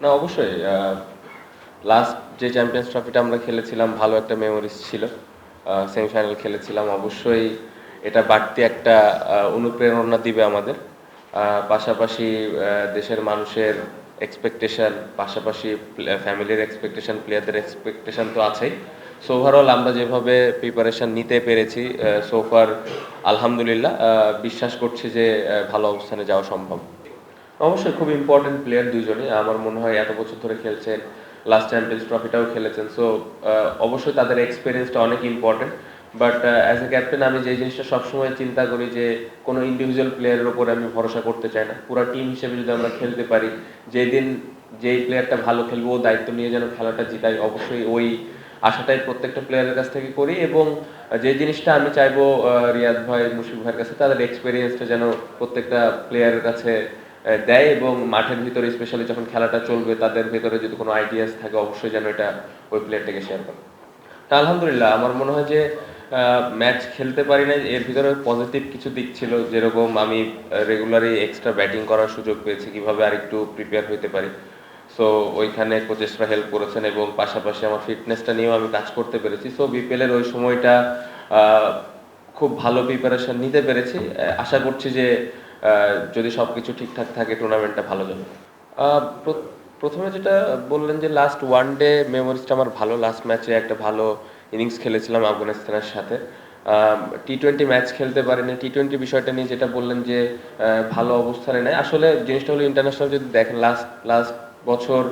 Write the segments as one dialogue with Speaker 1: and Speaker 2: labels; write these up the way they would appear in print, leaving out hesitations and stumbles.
Speaker 1: না অবশ্যই লাস্ট যে চ্যাম্পিয়ন্স ট্রফিটা আমরা খেলেছিলাম ভালো একটা মেমোরিজ ছিল। সেমিফাইনাল খেলেছিলাম, অবশ্যই এটা বাড়তি একটা অনুপ্রেরণা দিবে আমাদের। পাশাপাশি দেশের মানুষের এক্সপেকটেশন, পাশাপাশি ফ্যামিলির এক্সপেকটেশন, প্লেয়ারদের এক্সপেকটেশন তো আছেই। সো ওভারঅল আমরা যেভাবে প্রিপারেশন নিতে পেরেছি সোফার আলহামদুলিল্লাহ, বিশ্বাস করছি যে ভালো অবস্থানে যাওয়া সম্ভব। অবশ্যই খুব ইম্পর্টেন্ট প্লেয়ার দুইজনই। আমার মনে হয় এত বছর ধরে খেলছেন, লাস্ট চ্যাম্পিয়ন্স ট্রফিটাও খেলেছেন। সো অবশ্যই তাদের এক্সপিরিয়েন্সটা অনেক important. But as a captain আমি যে জিনিসটা সবসময় চিন্তা করি যে কোনো ইন্ডিভিজুয়াল প্লেয়ারের উপরে আমি ভরসা করতে চাই না। পুরো টিম হিসেবে যদি আমরা খেলতে পারি, যেদিন যেই প্লেয়ারটা ভালো খেলবো ও দায়িত্ব নিয়ে যেন খেলাটা জিতাই, অবশ্যই ওই আশাটাই প্রত্যেকটা প্লেয়ারের কাছ থেকে করি। এবং যে জিনিসটা আমি চাইবো রিয়াদ ভাই, মুশফিক ভাইয়ের কাছে, তাদের এক্সপিরিয়েন্সটা যেন প্রত্যেকটা প্লেয়ারের কাছে দেয়, এবং মাঠের ভিতরে স্পেশালি যখন খেলাটা চলবে তাদের ভিতরে যদি কোনো আইডিয়াস থাকে অবশ্যই যেন এটা ওই প্লেয়ারটাকে শেয়ার করে। তা আলহামদুলিল্লাহ আমার মনে হয় যে ম্যাচ খেলতে পারি নাই, এর ভিতরে পজিটিভ কিছু দিক ছিল, যেরকম আমি রেগুলারই এক্সট্রা ব্যাটিং করার সুযোগ পেয়েছি, কিভাবে আর একটু প্রিপেয়ার হইতে পারি। সো ওইখানে কোচেসরা হেল্প করেছেন, এবং পাশাপাশি আমার ফিটনেসটা নিয়েও আমি কাজ করতে পেরেছি। সো বিপিএলের ওই সময়টা আহ, খুব ভালো প্রিপারেশন নিতে পেরেছি। আশা করছি যে যদি সবকিছু ঠিকঠাক থাকে টুর্নামেন্টটা ভালো যাবে। আহ, প্র- প্রথমে যেটা বললেন যে লাস্ট ওয়ান ডে মেমোরিজটা আমার ভালো, লাস্ট ম্যাচে একটা ভালো ইনিংস খেলেছিলাম আফগানিস্তানের সাথে। টি-20 ম্যাচ খেলতে পারিনি। টি-20 বিষয়টা নিয়ে যেটা বললেন যে ভালো অবস্থানে নেই, আসলে জিনিসটা হলো ইন্টারন্যাশনাল যদি দেখেন লাস্ট লাস্ট বছর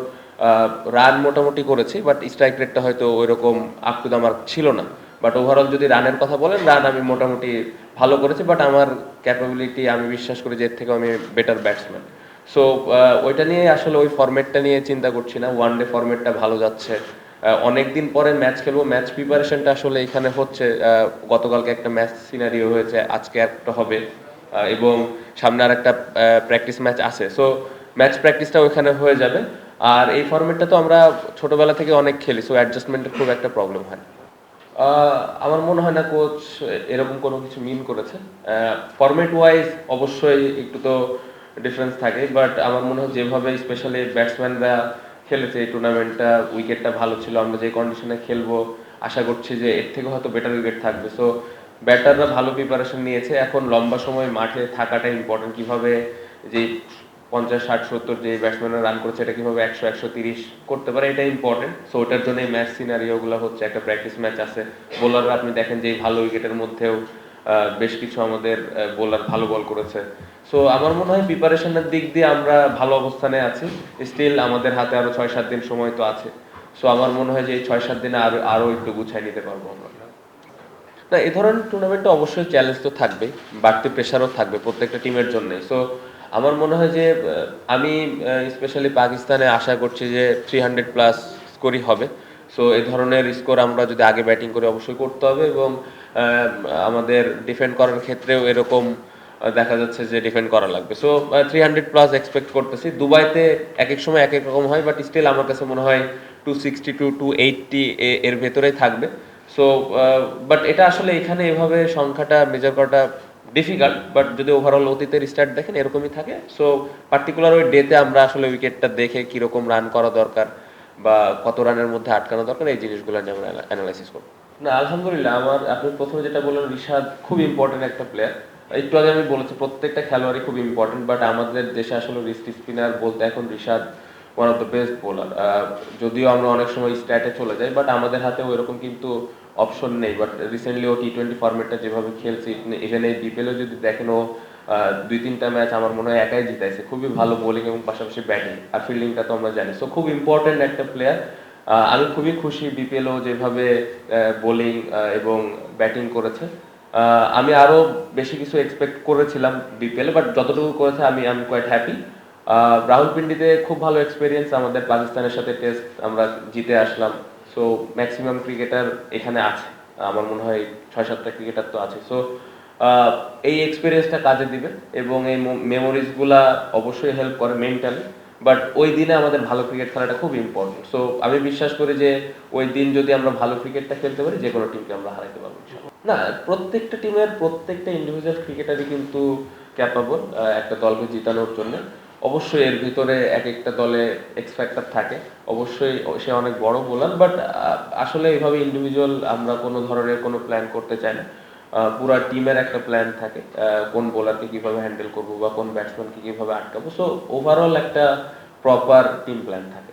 Speaker 1: রান মোটামুটি করেছি, বাট স্ট্রাইক রেটটা হয়তো ওই রকম আপ টু দ্য মার্ক ছিল না। বাট ওভারঅল যদি রানের কথা বলেন, রান আমি মোটামুটি ভালো করেছি, বাট আমার ক্যাপাবিলিটি আমি বিশ্বাস করি যে এর থেকে আমি বেটার ব্যাটসম্যান। সো ওইটা নিয়ে আসলে ওই ফরম্যাটটা নিয়ে চিন্তা করছি না, ওয়ান ডে ফরম্যাটটা ভালো যাচ্ছে। অনেকদিন পরে ম্যাচ খেলবো, ম্যাচ প্রিপারেশনটা আসলে এখানে হচ্ছে। গতকালকে একটা ম্যাচ সিনারিও হয়েছে, আজকে একটা হবে, এবং সামনে আর একটা প্র্যাকটিস ম্যাচ আছে। সো ম্যাচ প্র্যাকটিসটা ওইখানে হয়ে যাবে। আর এই ফরম্যাটটা তো আমরা ছোটবেলা থেকে অনেক খেলি, সো অ্যাডজাস্টমেন্টের খুব একটা প্রবলেম হয় না। আমার মনে হয় না কোচ এরকম কোনো কিছু মিন করেছে। ফরম্যাট ওয়াইজ অবশ্যই একটু তো ডিফারেন্স থাকে, বাট আমার মনে হয় যেভাবে স্পেশালি ব্যাটসম্যানরা খেলেছে এই টুর্নামেন্টটা, উইকেটটা ভালো ছিল, আমরা যে কন্ডিশনে খেলবো আশা করছি যে এর থেকে হয়তো বেটার উইকেট থাকবে। সো ব্যাটাররা ভালো প্রিপারেশন নিয়েছে, এখন লম্বা সময় মাঠে থাকাটা ইম্পর্টেন্ট। কিভাবে যে 50, 60, 70 যে ব্যাটসম্যানরা রান করেছে এটা কিভাবে 100, 130 করতে পারে, এটা ইম্পর্টেন্ট। সো ওটার জন্য ম্যাচ সিনারিওগুলো হচ্ছে, একটা প্র্যাকটিস ম্যাচ আছে। বোলাররা আপনি দেখেন যে ভালো উইকেটের মধ্যেও বেশ কিছু আমাদের বোলার ভালো বল করেছে। সো আমার মনে হয় প্রিপারেশনের দিক দিয়ে আমরা ভালো অবস্থানে আছি। স্টিল আমাদের হাতে আরো 6-7 দিন সময় তো আছে। সো আমার মনে হয় যে এই 6-7 দিনে আরো আরো একটু গুছাই নিতে পারবো আমরা। না, এই ধরনের টুর্নামেন্টে অবশ্যই চ্যালেঞ্জ তো থাকবে, বাড়তি প্রেশারও থাকবে প্রত্যেকটা টিমের জন্য। সো আমার মনে হয় যে আমি স্পেশালি পাকিস্তানে আশা করছি যে 300+ স্কোরই হবে। সো এই ধরনের স্কোর আমরা যদি আগে ব্যাটিং করে অবশ্যই করতে হবে, এবং আমাদের ডিফেন্ড করার ক্ষেত্রেও এরকম দেখা যাচ্ছে যে ডিফেন্ড করা লাগবে। সো 300+ এক্সপেক্ট করতেছি। দুবাইতে এক এক সময় এক এক রকম হয়, বাট স্টিল আমার কাছে মনে হয় 260 to 280 এর ভেতরেই থাকবে। সো বাট এটা আসলে এখানে এভাবে সংখ্যাটা মেজার করাটা ডিফিকাল্ট, বাট যদি ওভারঅল অতীতের স্টার্ট দেখেন এরকমই থাকে। সো পার্টিকুলার ওই ডেতে আমরা আসলে উইকেটটা দেখে কিরকম রান করা দরকার বা কত রানের মধ্যে আটকানো দরকার, এই জিনিসগুলো নিয়ে আমরা অ্যানালাইসিস করবো। না আলহামদুলিল্লাহ, আমার আপনি প্রথমে যেটা বললেন রিশাদ খুব ইম্পর্টেন্ট একটা প্লেয়ার। একটু আগে আমি বলেছি প্রত্যেকটা খেলোয়াড়ই খুব ইম্পর্টেন্ট, বাট আমাদের দেশে আসলে রিস্ট স্পিনার বলতে এখন Rishad one of the best bowler. যদিও আমরা অনেক সময় স্ট্যাটে চলে যাই, বাট আমাদের হাতে ওইরকম কিন্তু অপশন নেই। বাট রিসেন্টলি ও টি-20 ফরম্যাটটা যেভাবে খেলছে, ইভেন এই বিপিএলও যদি দেখেন ও 2-3টা ম্যাচ আমার মনে হয় একাই জিতাইছে। খুবই ভালো বোলিং এবং পাশাপাশি ব্যাটিং আর ফিল্ডিংটা তো আমরা জানি। সো খুব ইম্পর্টেন্ট একটা প্লেয়ার। আমি খুবই খুশি বিপিএলও যেভাবে বোলিং এবং ব্যাটিং করেছে। আমি আরো বেশি কিছু এক্সপেক্ট করেছিলাম বিপিএল, বাট যতটুকু করেছে আমি আমি কোয়াইট হ্যাপি। রাহুলপিন্ডিতে খুব ভালো এক্সপিরিয়েন্স, আমাদের পাকিস্তানের সাথে টেস্ট আমরা জিতে আসলাম। সো ম্যাক্সিমাম ক্রিকেটার এখানে আছে, আমার মনে হয় 6-7টা ক্রিকেটার তো আছে। সো এই এক্সপিরিয়েন্সটা কাজে দিবে, এবং এই মেমোরিজগুলা অবশ্যই হেল্প করে মেন্টালি। বাট ওই দিনে আমাদের ভালো ক্রিকেট খেলাটা খুব ইম্পর্টেন্ট। সো আমি বিশ্বাস করি যে ওই দিন যদি আমরা ভালো ক্রিকেটটা খেলতে পারি যে কোনো টিমকে আমরা হারাইতে পারবো ইনশাআল্লাহ। না, প্রত্যেকটা টিমের প্রত্যেকটা ইন্ডিভিজুয়াল ক্রিকেটারই কিন্তু ক্যাপাবল একটা দলকে জিতানোর জন্য। অবশ্যই এর ভিতরে এক একটা দলে এক্স ফ্যাক্টর থাকে, অবশ্যই সে অনেক বড় বোলার, বাট আসলে এইভাবে ইন্ডিভিজুয়াল আমরা কোনো ধরনের কোনো প্ল্যান করতে চাই না। পুরা টিমের একটা প্ল্যান থাকে, কোন বোলারকে কিভাবে হ্যান্ডেল করবো বা কোন ব্যাটসম্যানকে কিভাবে আটকাবো, সো ওভারঅল একটা প্রপার টিম প্ল্যান থাকে।